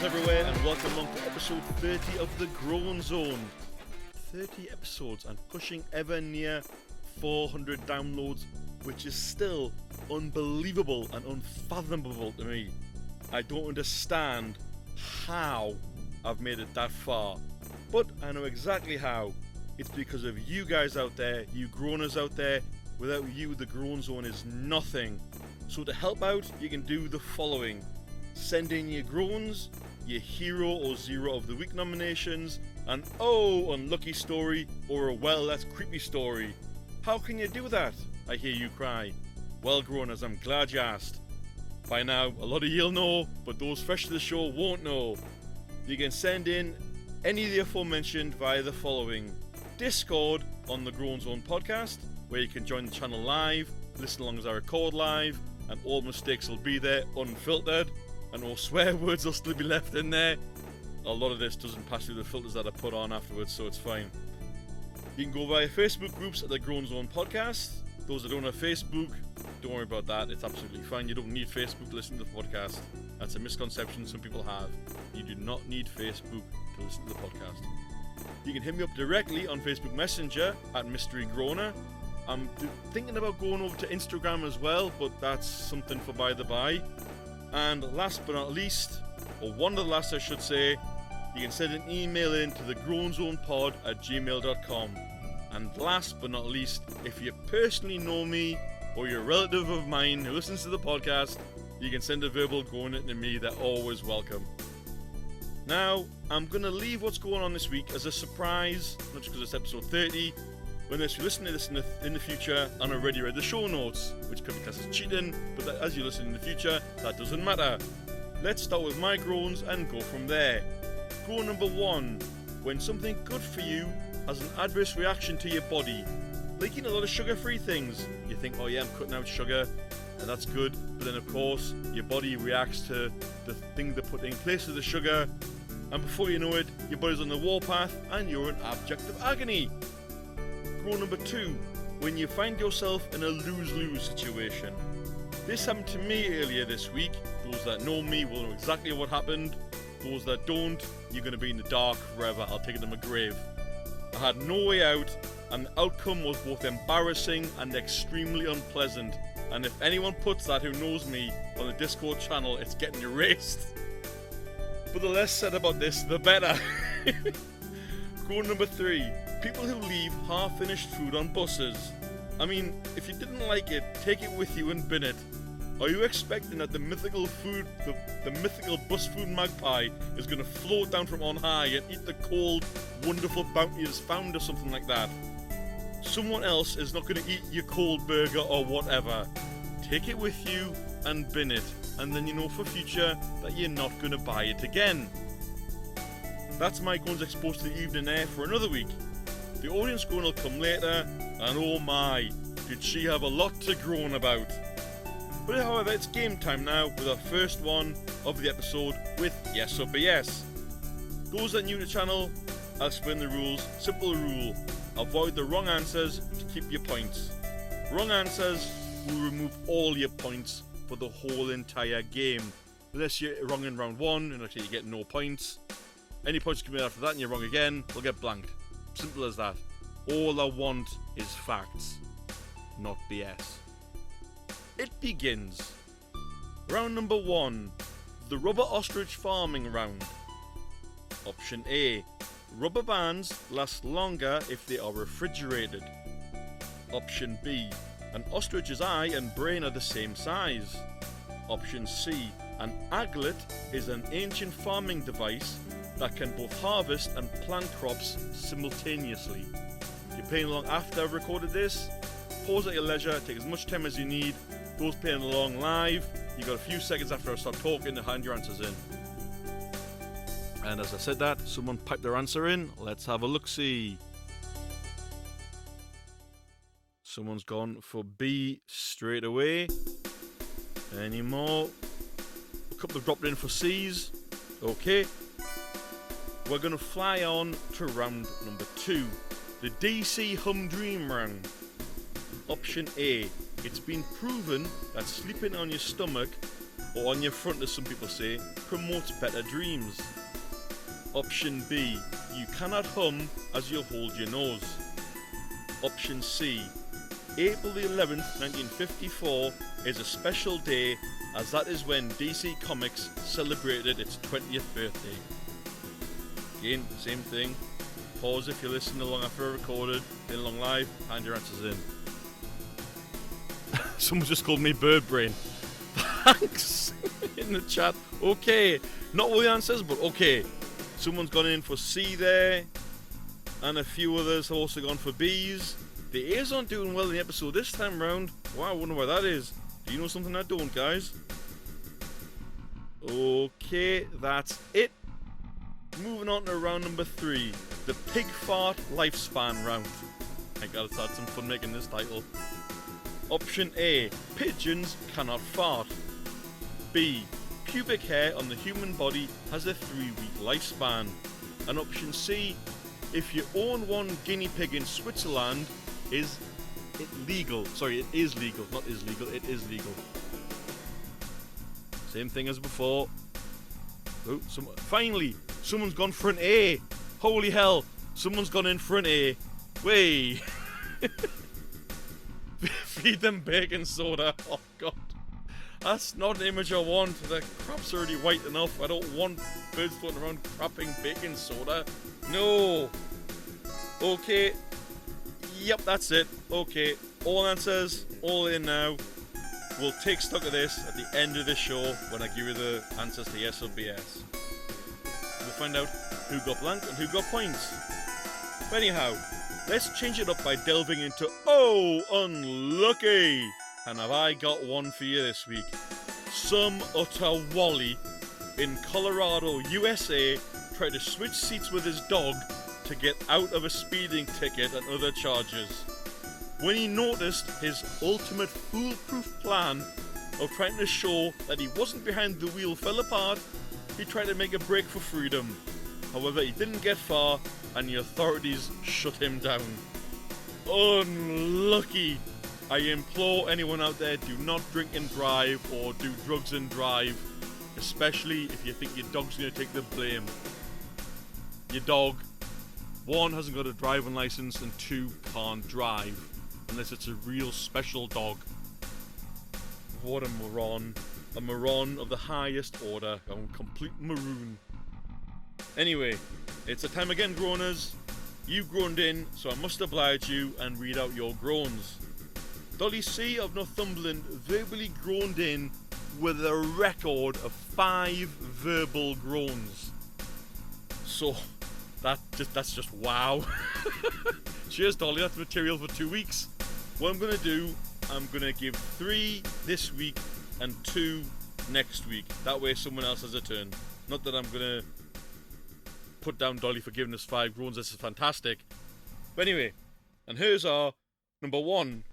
Groaners everywhere, and welcome along to episode 30 of the Groan Zone. 30 episodes and pushing ever near 400 downloads, which is still unbelievable and unfathomable to me. I don't understand how I've made it that far, but I know exactly how. It's because of you guys out there, you groaners out there. Without you, the Groan Zone is nothing. So to help out, you can do the following. Send in your groans, your hero or zero of the week nominations, an Oh Unlucky story, or a Well That's Creepy story. How can you do that? I hear you cry. Well, groaners, I'm glad you asked. By now, a lot of you'll know, but those fresh to the show won't know. You can send in any of the aforementioned via the following. Discord on the Groan Zone podcast, where you can join the channel live, listen along as I record live, and all mistakes will be there unfiltered. And all swear words will still be left in there. A lot of this doesn't pass through the filters that I put on afterwards, so it's fine. You can go via Facebook groups at the Groan Zone podcast. Those that don't have Facebook, don't worry about that. It's absolutely fine. You don't need Facebook to listen to the podcast. That's a misconception some people have. You do not need Facebook to listen to the podcast. You can hit me up directly on Facebook Messenger at Mystery Groaner. I'm thinking about going over to Instagram as well, but that's something for by the by. And last but not least, or one of the last I should say, you can send an email in to thegroanzonepod@gmail.com. And last but not least, if you personally know me or you're a relative of mine who listens to the podcast, you can send a verbal groan to me. They're always welcome. Now, I'm going to leave what's going on this week as a surprise, not just because it's episode 30, unless you listen to this in the future and already read the show notes, which could be classed as cheating, but as you listen in the future, that doesn't matter. Let's start with my groans and go from there. Groan number 1. When something good for you has an adverse reaction to your body. Like eating a lot of sugar-free things. You think, oh yeah, I'm cutting out sugar, and that's good, but then of course, your body reacts to the thing they put in place of the sugar, and before you know it, your body's on the warpath, and you're in abject of agony. Groan number 2, when you find yourself in a lose-lose situation. This happened to me earlier this week. Those that know me will know exactly what happened. Those that don't, you're going to be in the dark forever. I'll take it to my grave. I had no way out, and the outcome was both embarrassing and extremely unpleasant. And if anyone puts that who knows me on the Discord channel, it's getting erased. But the less said about this, the better. Groan number 3. People who leave half-finished food on buses. I mean, if you didn't like it, take it with you and bin it. Are you expecting that the mythical bus food magpie is going to float down from on high and eat the cold, wonderful bounty it's found or something like that? Someone else is not going to eat your cold burger or whatever. Take it with you and bin it, and then you know for future that you're not going to buy it again. That's my groans exposed to the evening air for another week. The audience groan will come later, and oh my, did she have a lot to groan about. But however, it's game time now with our first one of the episode with Yes or BS. Those that are new to the channel, I'll explain the rules. Simple rule, avoid the wrong answers to keep your points. Wrong answers will remove all your points for the whole entire game. Unless you're wrong in round 1, and actually you get no points. Any points coming after that and you're wrong again, will get blanked. Simple as that. All I want is facts, not BS. It begins. Round number 1. The rubber ostrich farming round. Option A. Rubber bands last longer if they are refrigerated. Option B. An ostrich's eye and brain are the same size. Option C. An aglet is an ancient farming device that can both harvest and plant crops simultaneously. If you're playing along after I've recorded this, pause at your leisure, take as much time as you need. Those playing along live, you got a few seconds after I start talking to hand your answers in. And as I said that, someone piped their answer in. Let's have a look-see. Someone's gone for B straight away. Any more? A couple have dropped in for C's. Okay. We're going to fly on to round number 2. The DC Humdream round. Option A. It's been proven that sleeping on your stomach or on your front as some people say, promotes better dreams. Option B, you cannot hum as you hold your nose. Option C, April the 11th, 1954 is a special day as that is when DC Comics celebrated its 20th birthday. Again, same thing. Pause if you're listening along after I recorded, been along live, hand your answers in. Someone just called me Bird Brain. Thanks in the chat. Okay, not all the answers, but okay. Someone's gone in for C there, and a few others have also gone for B's. The A's aren't doing well in the episode this time round. Wow, I wonder why that is. Do you know something I don't, guys? Okay, that's it. Moving on to round number 3, the Pig Fart Lifespan round. I gotta start some fun making this title. Option A, pigeons cannot fart. B, pubic hair on the human body has a 3-week lifespan. And option C, if you own one guinea pig in Switzerland, is it legal? Sorry, it is legal, not is legal, it is legal. Same thing as before. Oh, finally, someone's gone for an A. Holy hell, someone's gone in for an A. Way. Feed them baking soda. Oh god. That's not an image I want. The crap's already white enough. I don't want birds floating around crapping baking soda. No. Okay. Yep, that's it. Okay. All answers, all in now. We'll take stock of this at the end of the show when I give you the answers to yes or BS. We'll find out who got blank and who got points. But anyhow, let's change it up by delving into Ohhh Unlucky. And have I got one for you this week. Some utter wally in Colorado, USA tried to switch seats with his dog to get out of a speeding ticket and other charges. When he noticed his ultimate foolproof plan of trying to show that he wasn't behind the wheel fell apart, he tried to make a break for freedom. However, he didn't get far and the authorities shut him down. Unlucky. I implore anyone out there, do not drink and drive or do drugs and drive, especially if you think your dog's going to take the blame. Your dog, 1, hasn't got a driving license, and 2, can't drive, unless it's a real special dog. What a moron. A moron of the highest order, a complete maroon. Anyway, it's a time again, groaners. You groaned in, so I must oblige you and read out your groans. Dolly C of Northumberland verbally groaned in with a record of 5 verbal groans. So, that's just wow. Cheers, Dolly, that's material for 2 weeks. What I'm going to do, I'm going to give 3 this week and 2 next week. That way someone else has a turn. Not that I'm going to put down Dolly for giving us 5 groans, this is fantastic. But anyway, and here's our number 1.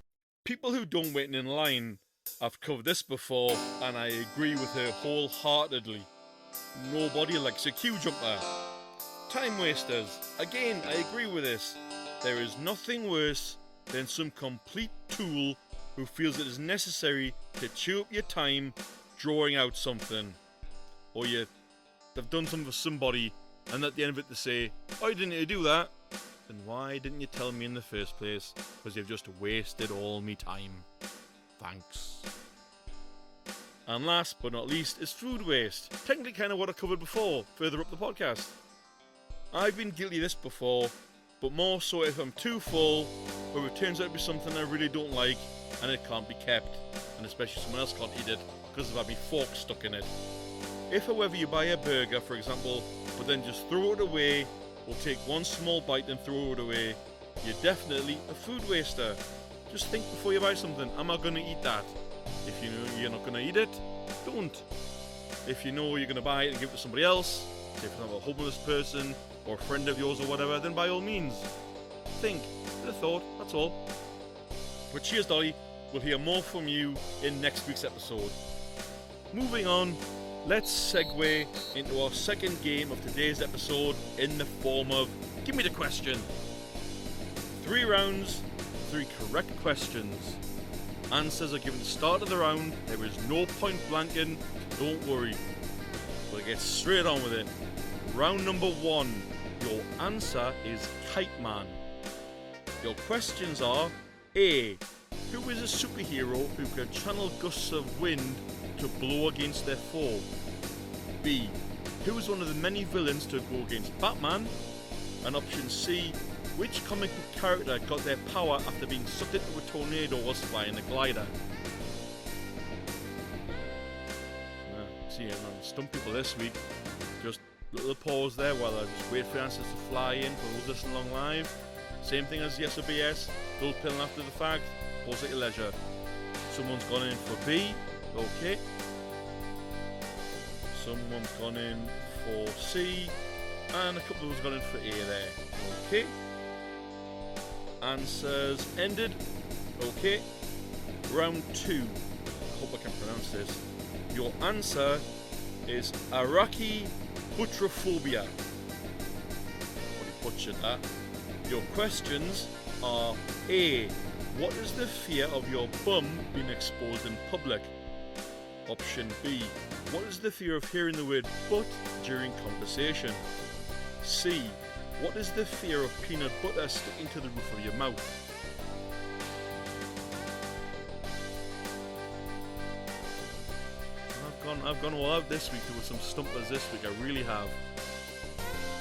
People who don't wait in line. I've covered this before and I agree with her wholeheartedly. Nobody likes a queue jumper. Time wasters. Again, I agree with this. There is nothing worse than some complete tool who feels it is necessary to chew up your time drawing out something. Or they've done something for somebody and at the end of it they say, "Oh, you didn't need to do that." Then why didn't you tell me in the first place? Because you've just wasted all me time. Thanks. And last but not least is food waste. Technically kind of what I covered before, further up the podcast. I've been guilty of this before, but more so if I'm too full, or it turns out to be something I really don't like, and it can't be kept, and especially someone else can't eat it, because I've had my fork stuck in it. If however you buy a burger, for example, but then just throw it away, or take one small bite and throw it away, you're definitely a food waster. Just think before you buy something, am I going to eat that? If you know you're not going to eat it, don't. If you know you're going to buy it and give it to somebody else, say for example a homeless person or a friend of yours or whatever, then by all means, think, bit of thought, that's all. But cheers Dolly, we'll hear more from you in next week's episode. Moving on, let's segue into our second game of today's episode in the form of Give Me the Question. 3 rounds, 3 correct questions. Answers are given at the start of the round. There is no point blanking. Don't worry. We'll get straight on with it. Round number 1. Your answer is Kite Man. Your questions are: A. Who is a superhero who can channel gusts of wind to blow against their foe? B. Who is one of the many villains to go against Batman? And option C. Which comic book character got their power after being sucked into a tornado whilst flying a glider? See, I'm going to stump people this week. Just a little pause there while I just wait for answers to fly in for those listening along live. Same thing as yes or BS. Don't pill after the fact. Pause at your leisure. Someone's gone in for B. Okay. Someone's gone in for C. And a couple of us gone in for A there. Okay. Answers ended. Okay. Round 2. I hope I can pronounce this. Your answer is arachnophobia. Probably butchered that. Your questions are: A. What is the fear of your bum being exposed in public? Option B. What is the fear of hearing the word butt during conversation? C. What is the fear of peanut butter sticking to the roof of your mouth? I've gone all out this week. There were some stumpers this week, I really have.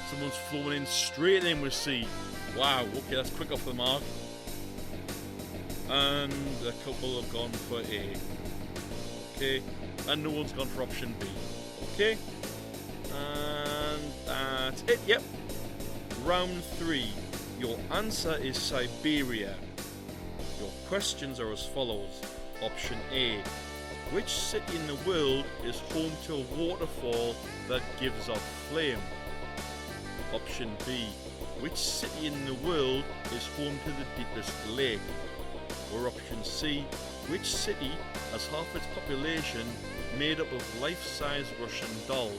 Someone's flown in straight in with C. Wow, okay, that's quick off the mark. And a couple have gone for A. Okay, and no one's gone for option B. Okay, and that's it, yep. Round 3. Your answer is Siberia. Your questions are as follows. Option A. Which city in the world is home to a waterfall that gives off flame? Option B. Which city in the world is home to the deepest lake? Or option C. Which city has half its population made up of life-size Russian dolls?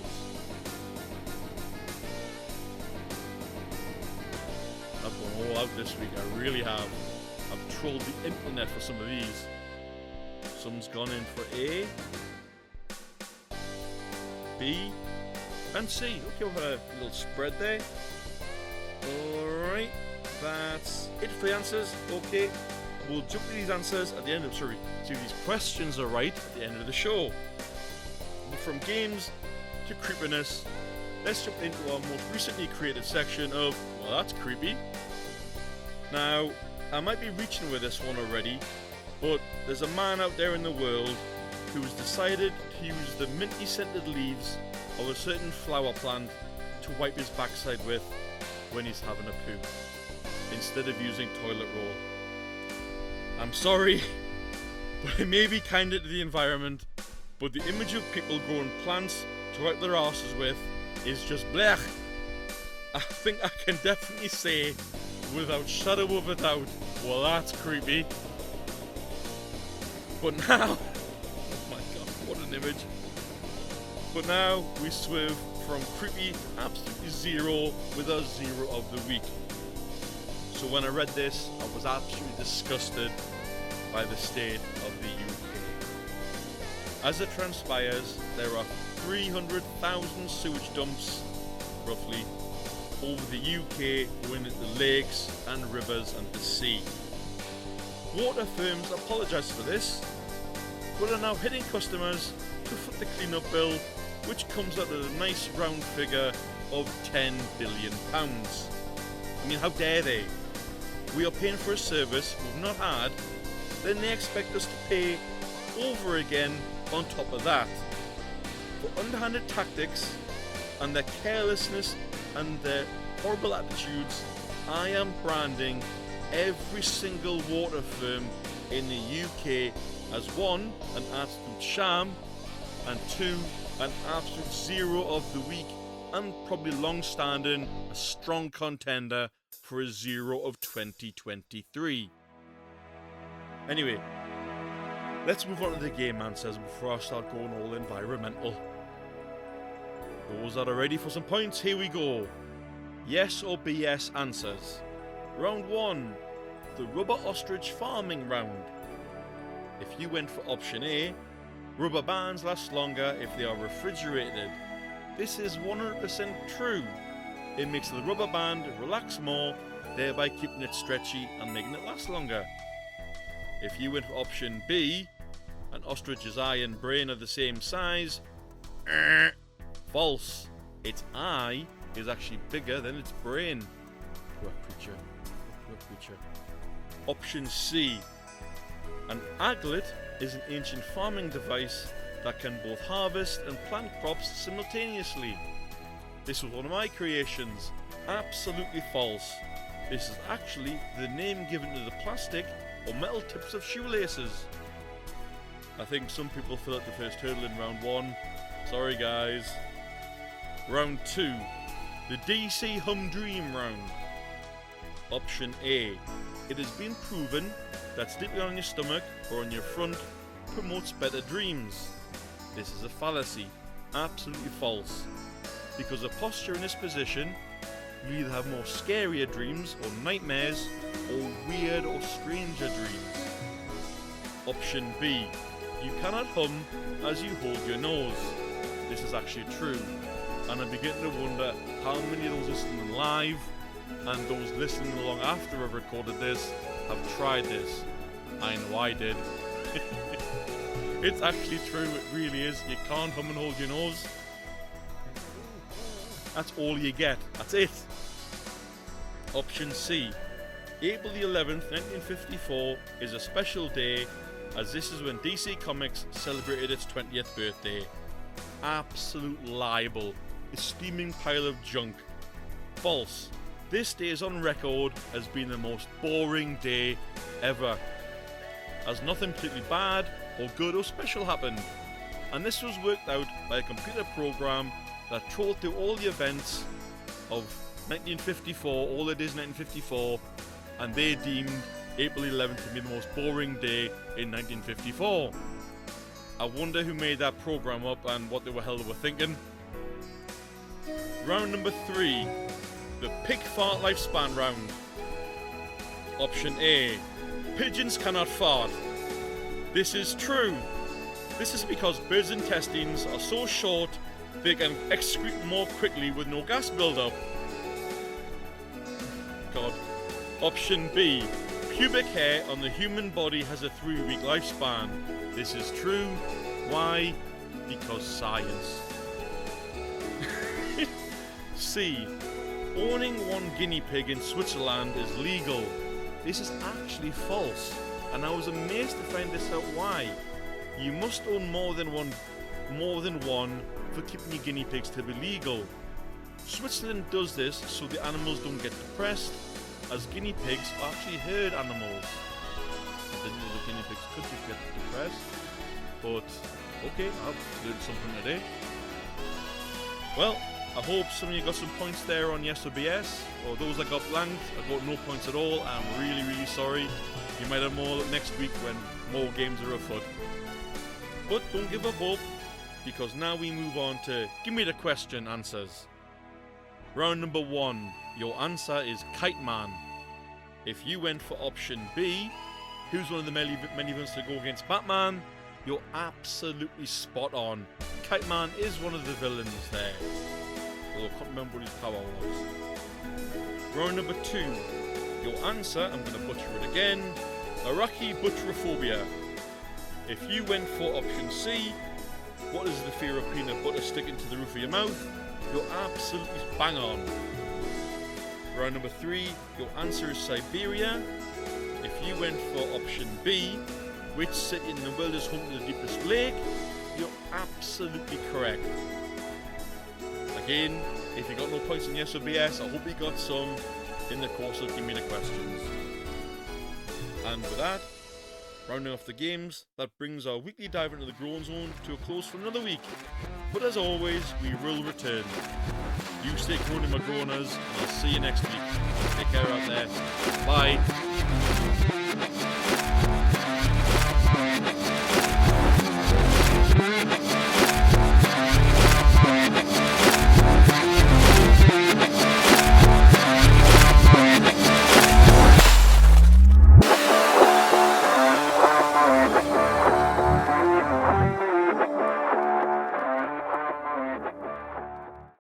I've gone all out this week, I really have. I've trolled the internet for some of these. Someone's gone in for A, B, and C. Okay, we've had a little spread there. Alright, that's it for the answers. Okay, we'll jump to these answers at the end of, see if these questions are right at the end of the show. From games to creepiness, let's jump into our most recently created section of, well, that's creepy. Now, I might be reaching with this one already, but there's a man out there in the world who's decided to use the minty scented leaves of a certain flower plant to wipe his backside with when he's having a poo, instead of using toilet roll. I'm sorry, but it may be kinder to the environment, but the image of people growing plants to wipe their asses with is just blech. I think I can definitely say, without shadow of a doubt, well, that's creepy. But now, oh my god, what an image. But now we swerve from creepy to absolutely zero with our zero of the week. So when I read this, I was absolutely disgusted by the state of the UK. As it transpires, there are 300,000 sewage dumps, roughly, over the UK going into lakes and rivers and the sea. Water firms apologise for this, but are now hitting customers to foot the clean-up bill, which comes out at a nice round figure of £10 billion. I mean, how dare they? We are paying for a service we've not had, then they expect us to pay over again on top of that. For underhanded tactics and their carelessness and their horrible attitudes, I am branding every single water firm in the UK as 1, an absolute sham, and 2, an absolute zero of the week, and probably long-standing a strong contender for a zero of 2023. Anyway, let's move on to the game answers before I start going all environmental. Those that are ready for some points, here we go. Yes or BS answers. Round 1, the rubber ostrich farming round. If you went for option A, Rubber bands last longer if they are refrigerated. This is 100% true. It makes the rubber band relax more, thereby keeping it stretchy and making it last longer. If you went for option B, an ostrich's eye and brain are the same size, false. Its eye is actually bigger than its brain. Poor creature. Poor creature. Option C, an aglet is an ancient farming device that can both harvest and plant crops simultaneously. This was one of my creations. Absolutely false. This is actually the name given to the plastic or metal tips of shoelaces. I think some people fill out the first hurdle in round 1. Sorry guys. Round 2. The DC Humdream round. Option A. It has been proven that sleeping on your stomach or on your front promotes better dreams. This is a fallacy. Absolutely false. Because of posture in this position, you either have more scarier dreams or nightmares or weird or stranger dreams. Option B. You cannot hum as you hold your nose. This is actually true, and I'm beginning to wonder how many of those listening live and those listening along after I've recorded this have tried this. I know I did. It's actually true, it really is. You can't hum and hold your nose. That's all you get. That's it. Option C. April the 11th, 1954 is a special day, as this is when DC Comics celebrated its 20th birthday. Absolute libel. A steaming pile of junk. False. This day is on record as being the most boring day ever, as nothing particularly bad or good or special happened, and this was worked out by a computer program that trawled through all the events of 1954, all it is 1954, and they deemed April 11th to be the most boring day in 1954. I wonder who made that program up and what the hell they were thinking. Round number 3, the pig fart lifespan round. Option A, pigeons cannot fart. This is true. This is because birds' intestines are so short they can excrete more quickly with no gas buildup. God. Option B, pubic hair on the human body has a 3-week lifespan. This is true. Why? Because science. C, owning one guinea pig in Switzerland is legal. This is actually false, and I was amazed to find this out why. You must own more than one for keeping your guinea pigs to be legal. Switzerland does this so the animals don't get depressed, as guinea pigs are actually herd animals. I didn't know the guinea pigs could get depressed, but okay, I've learned something today. Well, I hope some of you got some points there on yes or BS, or those that got blanked, I got no points at all. I'm really, really sorry. You might have more next week when more games are afoot. But don't give up hope, because now we move on to Give Me the Question answers. Round number 1, your answer is Kite Man. If you went for option B, who's one of the many villains to go against Batman, you're absolutely spot on. Kite Man is one of the villains there, although I can't remember what his power was. Round number 2, your answer, I'm going to butcher it again, Iraqi butcherophobia. If you went for option C, what is the fear of peanut butter sticking to the roof of your mouth, you're absolutely bang on. Round number 3, your answer is Siberia. If you went for option B, which city in the world is home to the deepest lake, you're absolutely correct. Again, if you got no points in yes or BS, I hope you got some in the course of Give Me the Questions. And with that, rounding off the games, that brings our weekly dive into the Groan Zone to a close for another week. But as always, we will return. You stay groaning, my groaners, and I'll see you next week. Take care out there. Bye.